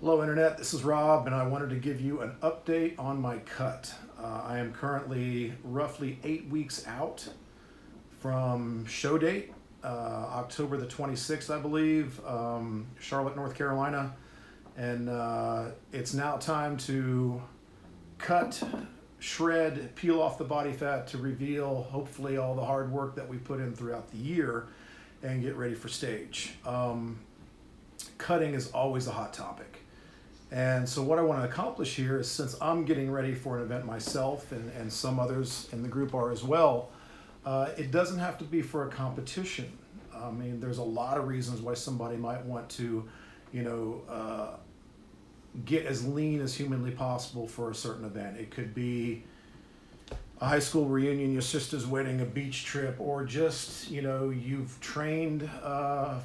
Hello, Internet. This is Rob, and I wanted to give you an update on my cut. I am currently roughly 8 weeks out from show date, October the 26th, I believe, Charlotte, North Carolina. And it's now time to cut, shred, peel off the body fat to reveal, hopefully, all the hard work that we put in throughout the year and get ready for stage. Cutting is always a hot topic. And so what I want to accomplish here is, since I'm getting ready for an event myself and some others in the group are as well, it doesn't have to be for a competition. I mean, there's a lot of reasons why somebody might want to, get as lean as humanly possible for a certain event. It could be a high school reunion, your sister's wedding, a beach trip, or just, you've trained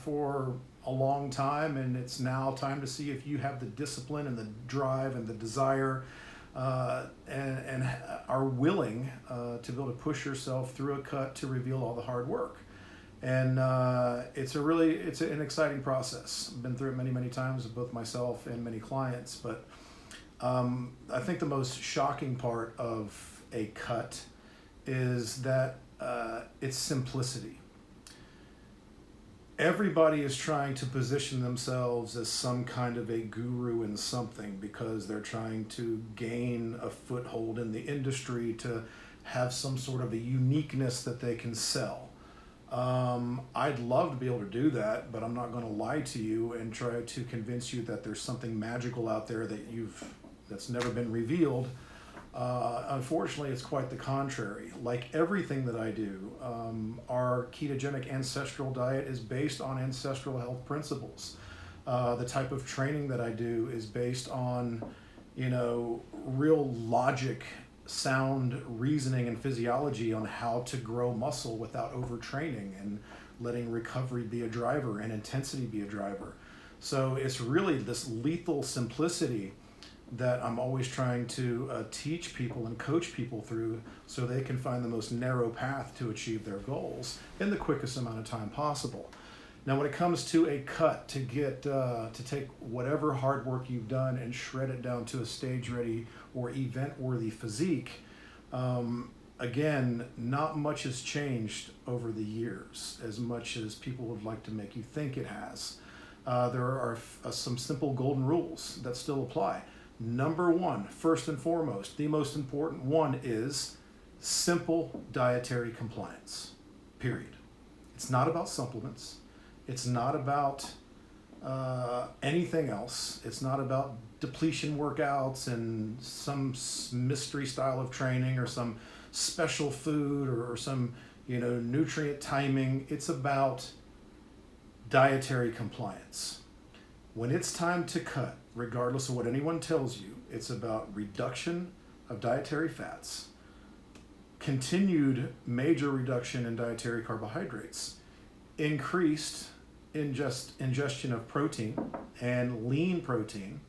for a long time and it's now time to see if you have the discipline and the drive and the desire and are willing to be able to push yourself through a cut to reveal all the hard work. And it's an exciting process. I've been through it many, many times with both myself and many clients, but I think the most shocking part of a cut is that it's simplicity. Everybody is trying to position themselves as some kind of a guru in something because they're trying to gain a foothold in the industry, to have some sort of a uniqueness that they can sell. I'd love to be able to do that, but I'm not going to lie to you and try to convince you that there's something magical out there that's never been revealed. Unfortunately, it's quite the contrary. Like everything that I do, our ketogenic ancestral diet is based on ancestral health principles. The type of training that I do is based on, real logic, sound reasoning and physiology on how to grow muscle without overtraining and letting recovery be a driver and intensity be a driver. So it's really this lethal simplicity that I'm always trying to teach people and coach people through so they can find the most narrow path to achieve their goals in the quickest amount of time possible. Now, when it comes to a cut, to get to take whatever hard work you've done and shred it down to a stage-ready or event-worthy physique, again, not much has changed over the years as much as people would like to make you think it has. There are some simple golden rules that still apply. Number one, first and foremost, the most important one is simple dietary compliance, period. It's not about supplements. It's not about anything else. It's not about depletion workouts and some mystery style of training or some special food or some, nutrient timing. It's about dietary compliance. When it's time to cut, regardless of what anyone tells you, it's about reduction of dietary fats, continued major reduction in dietary carbohydrates, increased ingestion of protein and lean protein,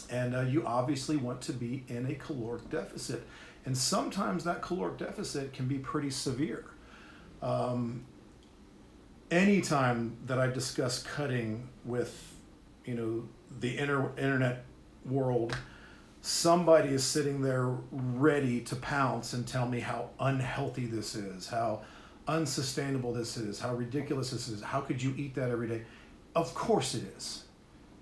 and you obviously want to be in a caloric deficit. And sometimes that caloric deficit can be pretty severe. Anytime that I discuss cutting with the internet world, somebody is sitting there ready to pounce and tell me how unhealthy this is, how unsustainable this is, how ridiculous this is. How could you eat that every day? Of course it is.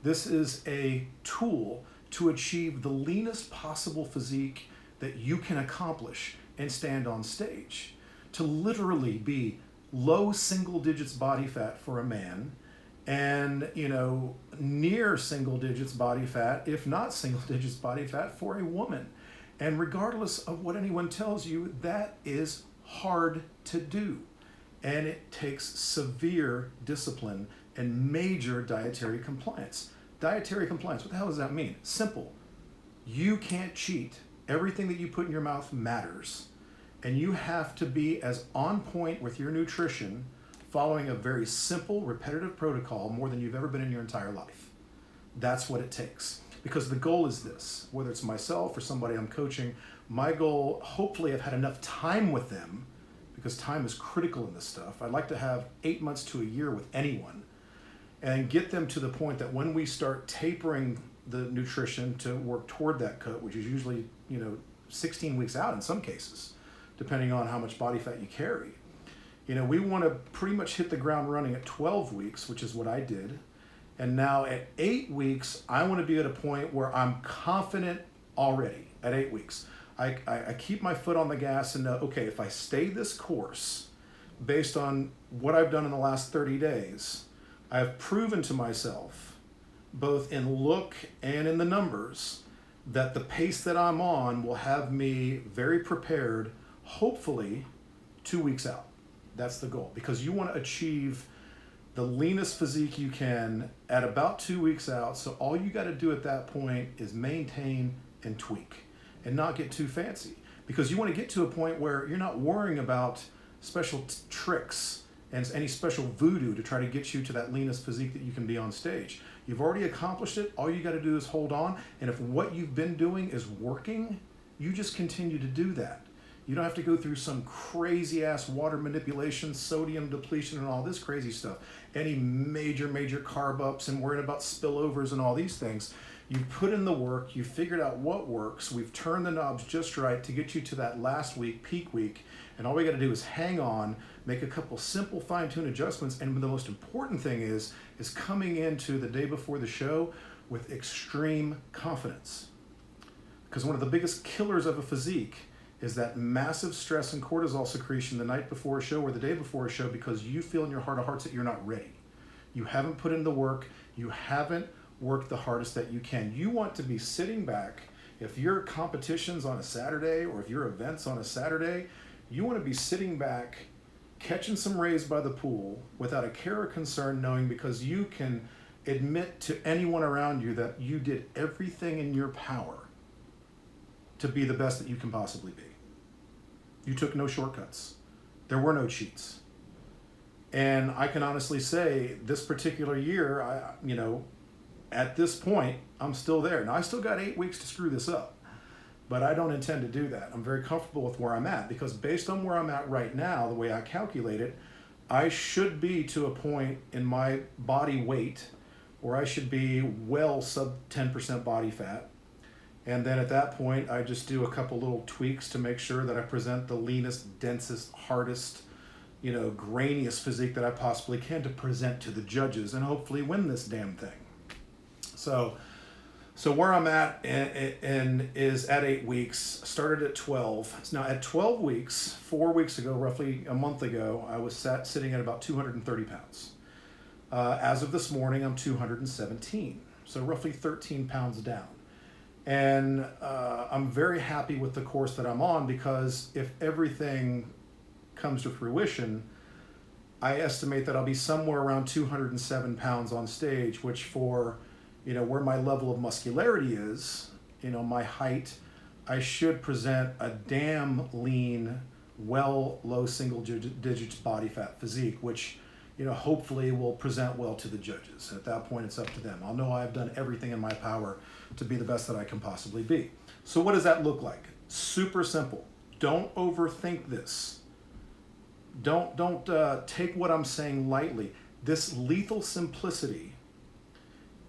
This is a tool to achieve the leanest possible physique that you can accomplish and stand on stage. To literally be low single digits body fat for a man and near single digits body fat, if not single digits body fat, for a woman. And regardless of what anyone tells you, that is hard to do, and it takes severe discipline and major dietary compliance. What the hell does that mean? Simple. You can't cheat. Everything that you put in your mouth matters, and you have to be as on point with your nutrition, following a very simple, repetitive protocol more than you've ever been in your entire life. That's what it takes. Because the goal is this, whether it's myself or somebody I'm coaching, my goal, hopefully I've had enough time with them, because time is critical in this stuff. I'd like to have 8 months to a year with anyone. and get them to the point that when we start tapering the nutrition to work toward that cut, which is usually, 16 weeks out in some cases, depending on how much body fat you carry. We want to pretty much hit the ground running at 12 weeks, which is what I did. And now at 8 weeks, I want to be at a point where I'm confident already at 8 weeks. I keep my foot on the gas and know, okay, if I stay this course based on what I've done in the last 30 days, I've proven to myself, both in look and in the numbers, that the pace that I'm on will have me very prepared, hopefully 2 weeks out. That's the goal, because you want to achieve the leanest physique you can at about 2 weeks out. So all you got to do at that point is maintain and tweak and not get too fancy, because you want to get to a point where you're not worrying about special tricks and any special voodoo to try to get you to that leanest physique that you can be on stage. You've already accomplished it. All you got to do is hold on. And if what you've been doing is working, you just continue to do that. You don't have to go through some crazy ass water manipulation, sodium depletion, and all this crazy stuff. Any major carb ups and worrying about spillovers and all these things. You've put in the work, you've figured out what works, we've turned the knobs just right to get you to that last week, peak week, and all we gotta do is hang on, make a couple simple fine-tune adjustments, and the most important thing is coming into the day before the show with extreme confidence. Because one of the biggest killers of a physique is that massive stress and cortisol secretion the night before a show or the day before a show, because you feel in your heart of hearts that you're not ready. You haven't put in the work, you haven't work the hardest that you can. You want to be sitting back. If your competition's on a Saturday or if your event's on a Saturday, you want to be sitting back, catching some rays by the pool without a care or concern, knowing because you can admit to anyone around you that you did everything in your power to be the best that you can possibly be. You took no shortcuts. There were no cheats. And I can honestly say this particular year, at this point, I'm still there. Now, I still got 8 weeks to screw this up, but I don't intend to do that. I'm very comfortable with where I'm at, because based on where I'm at right now, the way I calculate it, I should be to a point in my body weight where I should be well sub 10% body fat. And then at that point, I just do a couple little tweaks to make sure that I present the leanest, densest, hardest, grainiest physique that I possibly can to present to the judges and hopefully win this damn thing. So where I'm at and is at 8 weeks, started at 12. Now at 12 weeks, 4 weeks ago, roughly a month ago, I was sitting at about 230 pounds. As of this morning, I'm 217, so roughly 13 pounds down. And I'm very happy with the course that I'm on, because if everything comes to fruition, I estimate that I'll be somewhere around 207 pounds on stage, which for where my level of muscularity is, my height, I should present a damn lean, low single digits body fat physique, which, hopefully will present well to the judges. At that point, it's up to them. I'll know I've done everything in my power to be the best that I can possibly be. So what does that look like? Super simple. Don't overthink this. Don't take what I'm saying lightly. This lethal simplicity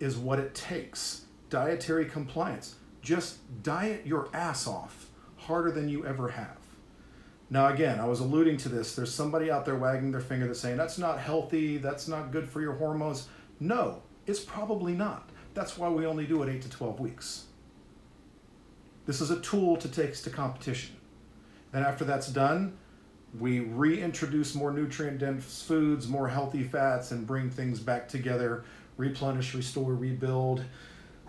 is what it takes. Dietary compliance. Just diet your ass off harder than you ever have. Now again, I was alluding to this. There's somebody out there wagging their finger that's saying, that's not healthy, that's not good for your hormones. No, it's probably not. That's why we only do it 8 to 12 weeks. This is a tool to take us to competition. Then after that's done, we reintroduce more nutrient-dense foods, more healthy fats, and bring things back together. Replenish, restore, rebuild.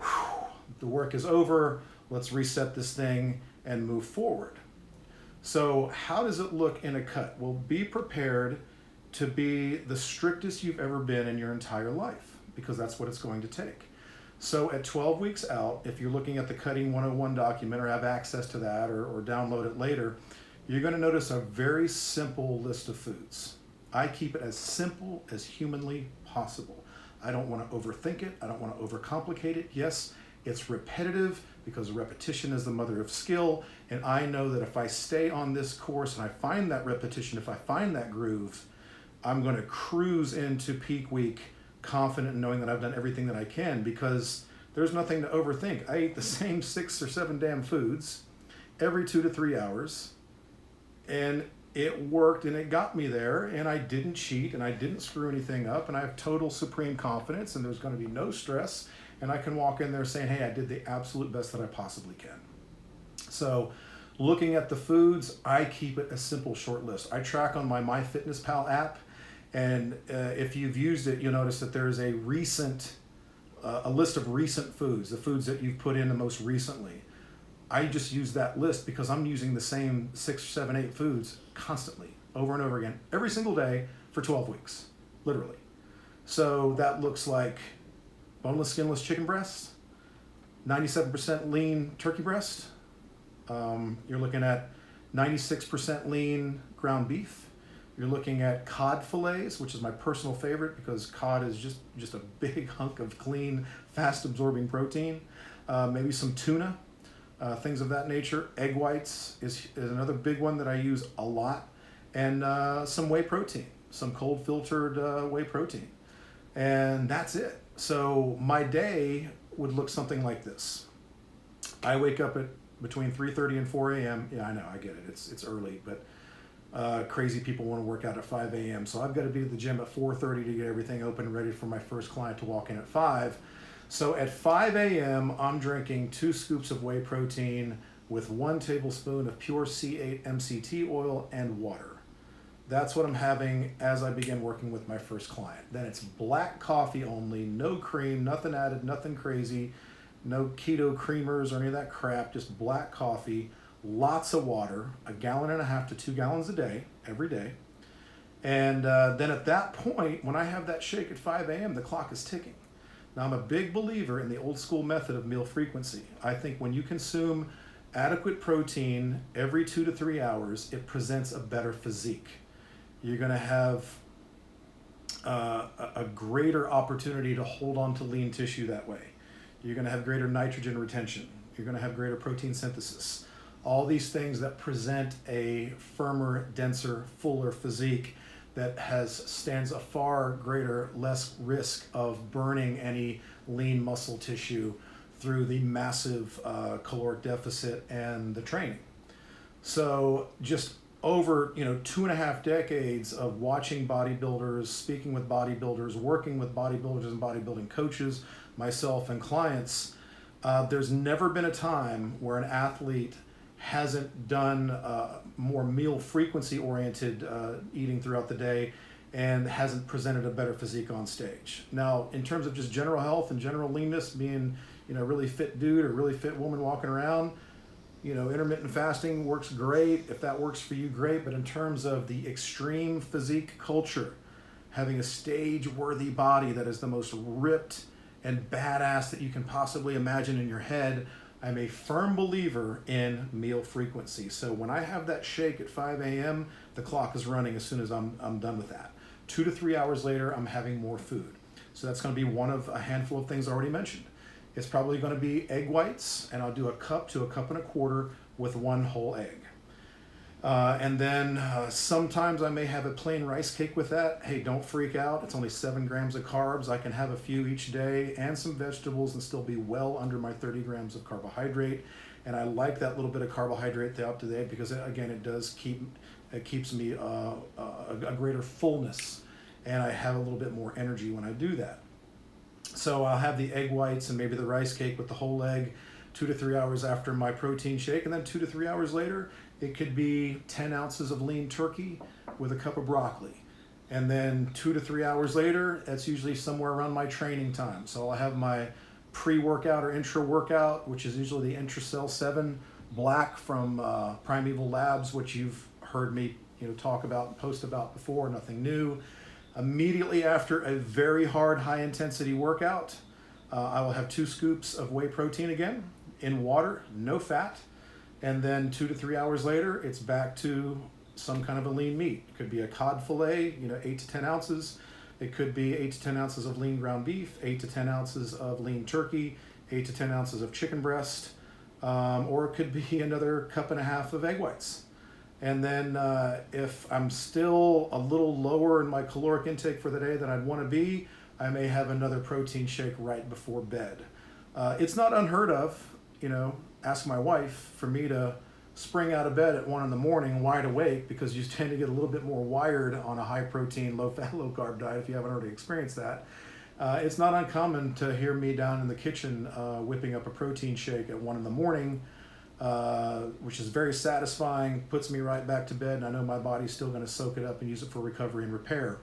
Whew. The work is over. Let's reset this thing and move forward. So how does it look in a cut? Well, be prepared to be the strictest you've ever been in your entire life, because that's what it's going to take. So at 12 weeks out, if you're looking at the Cutting 101 document or have access to that or download it later, you're going to notice a very simple list of foods. I keep it as simple as humanly possible. I don't want to overthink it. I don't want to overcomplicate it. Yes, it's repetitive, because repetition is the mother of skill. And I know that if I stay on this course and I find that repetition, if I find that groove, I'm going to cruise into peak week confident in knowing that I've done everything that I can, because there's nothing to overthink. I ate the same 6 or 7 damn foods every 2 to 3 hours, and it worked, and it got me there, and I didn't cheat, and I didn't screw anything up, and I have total supreme confidence, and there's going to be no stress, and I can walk in there saying, hey, I did the absolute best that I possibly can. So looking at the foods, I keep it a simple, short list. I track on my MyFitnessPal app, and if you've used it, you'll notice that there's a list of recent foods, the foods that you've put in the most recently. I just use that list because I'm using the same 6, 7, 8 foods constantly, over and over again, every single day for 12 weeks, literally. So that looks like boneless, skinless chicken breast, 97% lean turkey breast. You're looking at 96% lean ground beef. You're looking at cod fillets, which is my personal favorite because cod is just a big hunk of clean, fast absorbing protein. Maybe some tuna, things of that nature. Egg whites is another big one that I use a lot. And some whey protein, some cold filtered whey protein. And that's it. So my day would look something like this. I wake up at between 3:30 and 4 a.m. Yeah, I know, I get it. It's early, but crazy people want to work out at 5 a.m. So I've got to be at the gym at 4:30 to get everything open, ready for my first client to walk in at 5. So at 5 a.m., I'm drinking 2 scoops of whey protein with 1 tablespoon of pure C8 MCT oil and water. That's what I'm having as I begin working with my first client. Then it's black coffee only, no cream, nothing added, nothing crazy, no keto creamers or any of that crap, just black coffee, lots of water, 1.5 gallons to 2 gallons a day, every day. And then at that point, when I have that shake at 5 a.m., the clock is ticking. Now, I'm a big believer in the old school method of meal frequency. I think when you consume adequate protein every 2 to 3 hours, it presents a better physique. You're going to have a greater opportunity to hold on to lean tissue that way. You're going to have greater nitrogen retention. You're going to have greater protein synthesis. All these things that present a firmer, denser, fuller physique that stands a far greater, less risk of burning any lean muscle tissue through the massive caloric deficit and the training. So just over 2.5 decades of watching bodybuilders, speaking with bodybuilders, working with bodybuilders and bodybuilding coaches, myself and clients, there's never been a time where an athlete hasn't done more meal frequency oriented eating throughout the day and hasn't presented a better physique on stage. Now, in terms of just general health and general leanness, being a really fit dude or really fit woman walking around, intermittent fasting works great. If that works for you, great. But in terms of the extreme physique culture, having a stage-worthy body that is the most ripped and badass that you can possibly imagine in your head, I'm a firm believer in meal frequency. So when I have that shake at 5 a.m., the clock is running as soon as I'm done with that. 2 to 3 hours later, I'm having more food. So that's going to be one of a handful of things I already mentioned. It's probably going to be egg whites, and I'll do 1 cup to 1.25 cups with 1 whole egg. And then sometimes I may have a plain rice cake with that. Hey, don't freak out. It's only 7 grams of carbs. I can have a few each day and some vegetables and still be well under my 30 grams of carbohydrate. And I like that little bit of carbohydrate throughout the day because, again, it keeps me a greater fullness, and I have a little bit more energy when I do that. So I'll have the egg whites and maybe the rice cake with the whole egg 2 to 3 hours after my protein shake. And then 2 to 3 hours later, it could be 10 ounces of lean turkey with a cup of broccoli. And then 2 to 3 hours later, that's usually somewhere around my training time. So I'll have my pre-workout or intra-workout, which is usually the Intracell 7 Black from Primeval Labs, which you've heard me talk about and post about before, nothing new. Immediately after a very hard, high-intensity workout, I will have 2 scoops of whey protein again in water, no fat. And then 2 to 3 hours later, it's back to some kind of a lean meat. It could be a cod fillet, 8 to 10 ounces. It could be 8 to 10 ounces of lean ground beef, 8 to 10 ounces of lean turkey, 8 to 10 ounces of chicken breast, or it could be another 1.5 cups of egg whites. And then if I'm still a little lower in my caloric intake for the day than I'd want to be, I may have another protein shake right before bed. It's not unheard of, ask my wife, for me to spring out of bed at 1 in the morning wide awake, because you tend to get a little bit more wired on a high protein, low fat, low carb diet if you haven't already experienced that. It's not uncommon to hear me down in the kitchen whipping up a protein shake at 1 in the morning, which is very satisfying, puts me right back to bed, and I know my body's still going to soak it up and use it for recovery and repair.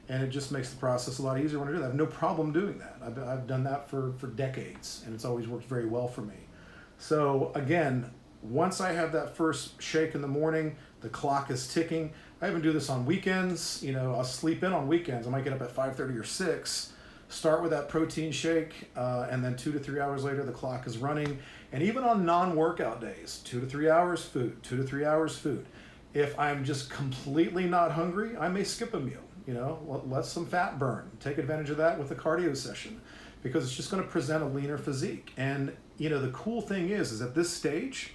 And it just makes the process a lot easier when I do that. I have no problem doing that. I've done that for decades, and it's always worked very well for me. So again, once I have that first shake in the morning, the clock is ticking. I even do this on weekends. I'll sleep in on weekends. I might get up at 5:30 or 6, start with that protein shake, and then 2 to 3 hours later, the clock is running. And even on non-workout days, 2 to 3 hours food, 2 to 3 hours food. If I'm just completely not hungry, I may skip a meal. Let some fat burn. Take advantage of that with a cardio session, because it's just going to present a leaner physique. And the cool thing is at this stage,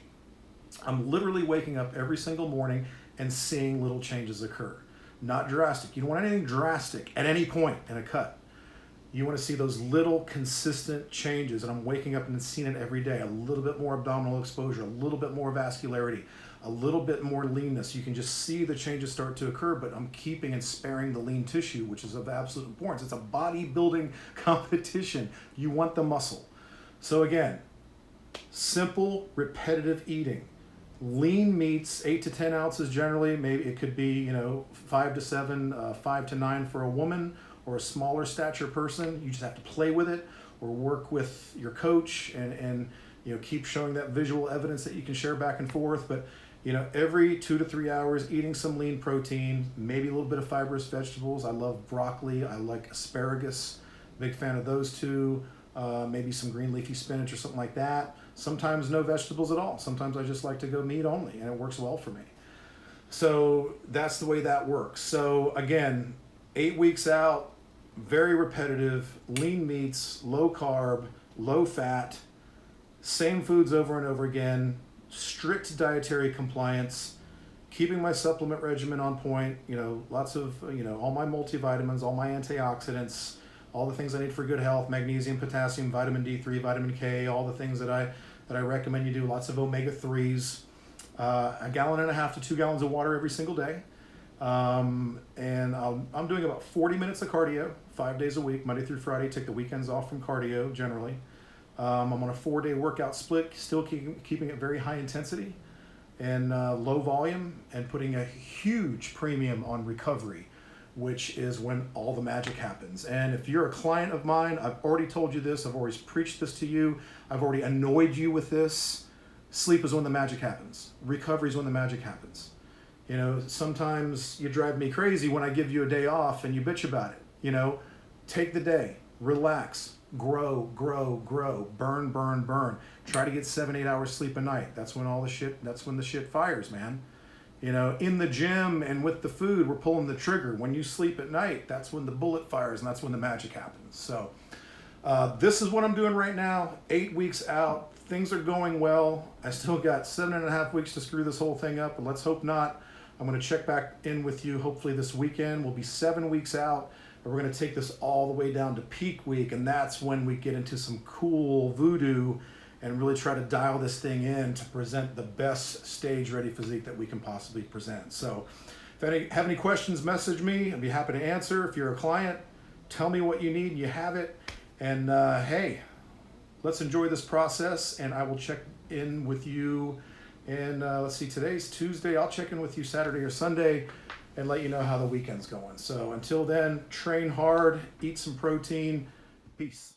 I'm literally waking up every single morning and seeing little changes occur. Not drastic. You don't want anything drastic at any point in a cut. You want to see those little consistent changes, and I'm waking up and seeing it every day. A little bit more abdominal exposure, a little bit more vascularity, a little bit more leanness. You can just see the changes start to occur, but I'm keeping and sparing the lean tissue, which is of absolute importance. It's a bodybuilding competition. You want the muscle. So again, simple, repetitive eating. Lean meats, 8 to 10 ounces generally. Maybe it could be 5 to 7, 5 to 9 for a woman or a smaller stature person. You just have to play with it or work with your coach and keep showing that visual evidence that you can share back and forth. But every 2 to 3 hours, eating some lean protein, maybe a little bit of fibrous vegetables. I love broccoli. I like asparagus. Big fan of those two. Maybe some green leafy spinach or something like that. Sometimes no vegetables at all. Sometimes I just like to go meat only, and it works well for me. So that's the way that works. So again, 8 weeks out, very repetitive, lean meats, low carb, low fat, same foods over and over again, strict dietary compliance, keeping my supplement regimen on point, lots of, all my multivitamins, all my antioxidants, all the things I need for good health, magnesium, potassium, vitamin D3, vitamin K, all the things that I recommend you do, lots of omega-3s, 1.5 gallons to 2 gallons of water every single day. And I'm doing about 40 minutes of cardio, 5 days a week, Monday through Friday, take the weekends off from cardio generally. I'm on a 4-day workout split, still keeping it very high intensity and low volume, and putting a huge premium on recovery, which is when all the magic happens. And if you're a client of mine, I've already told you this, I've always preached this to you, I've already annoyed you with this. Sleep is when the magic happens. Recovery is when the magic happens. Sometimes you drive me crazy when I give you a day off and you bitch about it. Take the day, relax, grow, burn. Try to get 7-8 hours sleep a night. That's when the shit fires, man. In the gym and with the food, we're pulling the trigger. When you sleep at night, that's when the bullet fires, and that's when the magic happens. So this is what I'm doing right now, 8 weeks out. Things are going well. I still got 7.5 weeks to screw this whole thing up, but let's hope not. I'm going to check back in with you hopefully this weekend. We'll be 7 weeks out, and we're going to take this all the way down to peak week, and that's when we get into some cool voodoo and really try to dial this thing in to present the best stage-ready physique that we can possibly present. So if you have any questions, message me. I'd be happy to answer. If you're a client, tell me what you need and you have it. And hey, let's enjoy this process, and I will check in with you. And let's see, today's Tuesday. I'll check in with you Saturday or Sunday and let you know how the weekend's going. So until then, train hard, eat some protein. Peace.